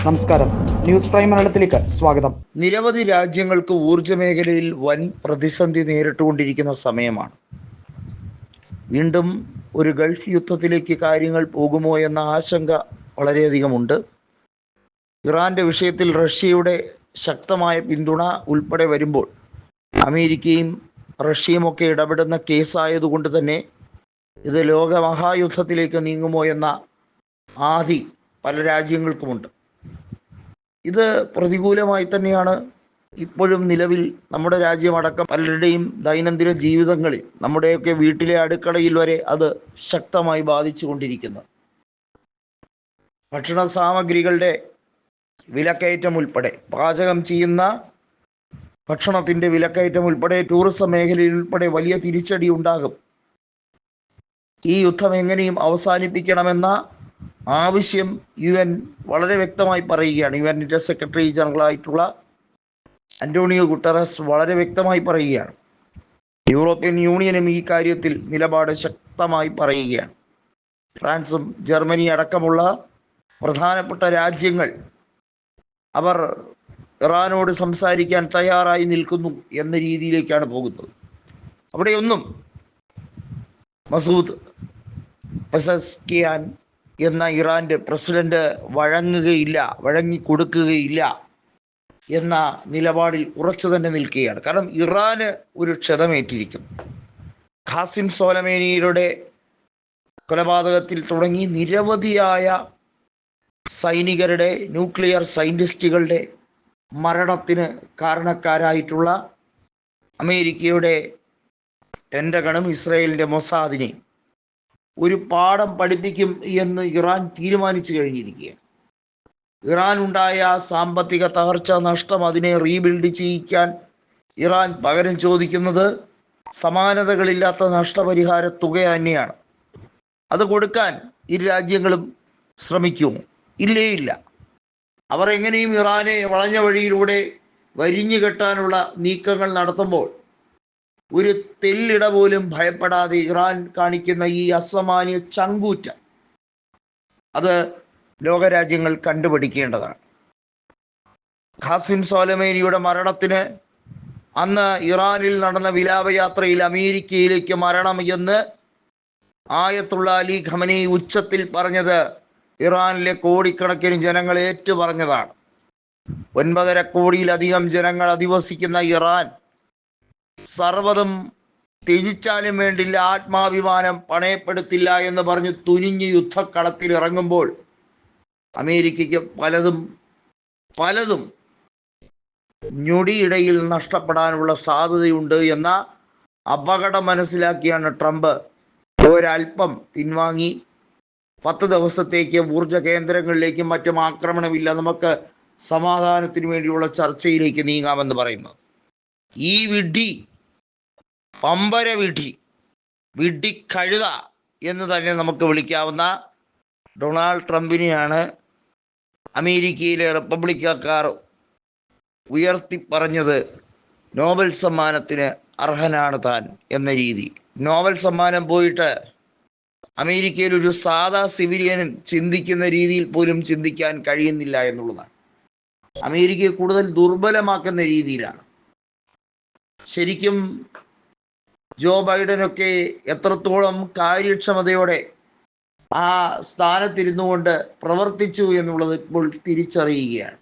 നമസ്കാരം, news prime മലയാളത്തിലേക്ക് സ്വാഗതം. നിരവധി രാജ്യങ്ങൾക്ക് ഊർജ്ജ മേഖലയിൽ വൻ പ്രതിസന്ധി നേരിട്ടുകൊണ്ടിരിക്കുന്ന സമയമാണ്. വീണ്ടും ഒരു ഗൾഫ് യുദ്ധത്തിലേക്ക് കാര്യങ്ങൾ പോകുമോ എന്ന ആശങ്ക വളരെയധികമുണ്ട്. ഇറാൻ്റെ വിഷയത്തിൽ റഷ്യയുടെ ശക്തമായ പിന്തുണ ഉൾപ്പെടെ വരുമ്പോൾ അമേരിക്കയും റഷ്യയുമൊക്കെ ഇടപെടുന്ന കേസായതുകൊണ്ട് തന്നെ ഇത് ലോകമഹായുദ്ധത്തിലേക്ക് നീങ്ങുമോ എന്ന ആധി പല രാജ്യങ്ങൾക്കുമുണ്ട്. ഇത് പ്രതികൂലമായി തന്നെയാണ് ഇപ്പോഴും നിലവിൽ നമ്മുടെ രാജ്യമടക്കം പലരുടെയും ദൈനംദിന ജീവിതങ്ങളിൽ, നമ്മുടെയൊക്കെ വീട്ടിലെ അടുക്കളയിൽ വരെ അത് ശക്തമായി ബാധിച്ചു കൊണ്ടിരിക്കുന്നത്. ഭക്ഷണ സാമഗ്രികളുടെ വിലക്കയറ്റം ഉൾപ്പെടെ, പാചകം ചെയ്യുന്ന ഭക്ഷണത്തിൻ്റെ വിലക്കയറ്റം ഉൾപ്പെടെ, ടൂറിസം മേഖലയിൽ ഉൾപ്പെടെ വലിയ തിരിച്ചടി ഉണ്ടാകും. ഈ യുദ്ധം എങ്ങനെയും അവസാനിപ്പിക്കണമെന്ന ആവശ്യം UN വളരെ വ്യക്തമായി പറയുകയാണ്. UNൻ്റെ സെക്രട്ടറി ജനറലായിട്ടുള്ള അന്റോണിയോ ഗുട്ടറസ് വളരെ വ്യക്തമായി പറയുകയാണ്. യൂറോപ്യൻ യൂണിയനും ഈ കാര്യത്തിൽ നിലപാട് ശക്തമായി പറയുകയാണ്. ഫ്രാൻസും ജർമ്മനി അടക്കമുള്ള പ്രധാനപ്പെട്ട രാജ്യങ്ങൾ അവർ ഇറാനോട് സംസാരിക്കാൻ തയ്യാറായി നിൽക്കുന്നു എന്ന രീതിയിലേക്കാണ് പോകുന്നത്. അവിടെയൊന്നും മസൂദ് പെസസ്കിയാൻ എന്ന ഇറാൻ്റെ പ്രസിഡന്റ് വഴങ്ങിക്കൊടുക്കുകയില്ല എന്ന നിലപാടിൽ ഉറച്ചു തന്നെ നിൽക്കുകയാണ്. കാരണം ഇറാന് ഒരു ക്ഷതമേറ്റിരിക്കുന്നു. ഖാസിം സോലമേനിയുടെ കൊലപാതകത്തിൽ തുടങ്ങി നിരവധിയായ സൈനികരുടെ, ന്യൂക്ലിയർ സയൻറ്റിസ്റ്റുകളുടെ മരണത്തിന് കാരണക്കാരായിട്ടുള്ള അമേരിക്കയുടെ പെൻറ്റഗണും ഇസ്രായേലിൻ്റെ മൊസാദിനെ ഒരു പാഠം പഠിപ്പിക്കും എന്ന് ഇറാൻ തീരുമാനിച്ചു കഴിഞ്ഞിരിക്കുകയാണ്. ഇറാൻ ഉണ്ടായ സാമ്പത്തിക തകർച്ച, നഷ്ടം, അതിനെ റീബിൽഡ് ചെയ്യിക്കാൻ ഇറാൻ പകരം ചോദിക്കുന്നത് സമാനതകളില്ലാത്ത നഷ്ടപരിഹാര തുക തന്നെയാണ്. അത് കൊടുക്കാൻ ഇരു രാജ്യങ്ങളും ശ്രമിക്കുമോ? ഇല്ലേ ഇല്ല. അവർ എങ്ങനെയും ഇറാനെ വളഞ്ഞ വഴിയിലൂടെ വരിഞ്ഞു കെട്ടാനുള്ള നീക്കങ്ങൾ നടത്തുമ്പോൾ ഒരു തെല്ലിട പോലും ഭയപ്പെടാതെ ഇറാൻ കാണിക്കുന്ന ഈ അസാമാന്യ ചങ്കൂറ്റം, അത് ലോകരാജ്യങ്ങൾ കണ്ടുപിടിക്കേണ്ടതാണ്. ഖാസിം സോലമേനിയുടെ മരണത്തിന് അന്ന് ഇറാനിൽ നടന്ന വിലാപയാത്രയിൽ അമേരിക്കയിലേക്ക് മരണം എന്ന് ആയത്തുള്ള അലി ഖമനേയി ഉച്ചത്തിൽ പറഞ്ഞത് ഇറാനിലെ കോടിക്കണക്കിന് ജനങ്ങൾ ഏറ്റു പറഞ്ഞതാണ്. 9.5 കോടിയിലധികം ജനങ്ങൾ അധിവസിക്കുന്ന ഇറാൻ സർവ്വതും ത്യജിച്ചാലും വേണ്ടില്ല, ആത്മാഭിമാനം പണയപ്പെടുത്തില്ല എന്ന് പറഞ്ഞ് തുനിഞ്ഞ് യുദ്ധക്കളത്തിൽ ഇറങ്ങുമ്പോൾ അമേരിക്കയ്ക്ക് പലതും ഞൊടിയിടയിൽ നഷ്ടപ്പെടാനുള്ള സാധ്യതയുണ്ട് എന്ന അപകടം മനസ്സിലാക്കിയാണ് ട്രംപ് ഒരൽപ്പം പിൻവാങ്ങി 10 ദിവസത്തേക്ക് ഊർജ കേന്ദ്രങ്ങളിലേക്കും മറ്റും ആക്രമണമില്ല, നമുക്ക് സമാധാനത്തിന് വേണ്ടിയുള്ള ചർച്ചയിലേക്ക് നീങ്ങാമെന്ന് പറയുന്നത്. ഈ പമ്പര വിഡ്ഢി കഴുത എന്ന് തന്നെ നമുക്ക് വിളിക്കാവുന്ന ഡൊണാൾഡ് ട്രംപിനെയാണ് അമേരിക്കയിലെ റിപ്പബ്ലിക്കക്കാർ ഉയർത്തി പറഞ്ഞത് നോബൽ സമ്മാനത്തിന് അർഹനാണ് താൻ എന്ന രീതി. നോബൽ സമ്മാനം പോയിട്ട് അമേരിക്കയിൽ ഒരു സാധാ സിവിലിയൻ ചിന്തിക്കുന്ന രീതിയിൽ പോലും ചിന്തിക്കാൻ കഴിയുന്നില്ല എന്നുള്ളതാണ്. അമേരിക്കയെ കൂടുതൽ ദുർബലമാക്കുന്ന രീതിയിലാണ്. ശരിക്കും ജോ ബൈഡനൊക്കെ എത്രത്തോളം കാര്യക്ഷമതയോടെ ആ സ്ഥാനത്തിരുന്നു കൊണ്ട് പ്രവർത്തിച്ചു എന്നുള്ളത് ഇപ്പോൾ തിരിച്ചറിയുകയാണ്.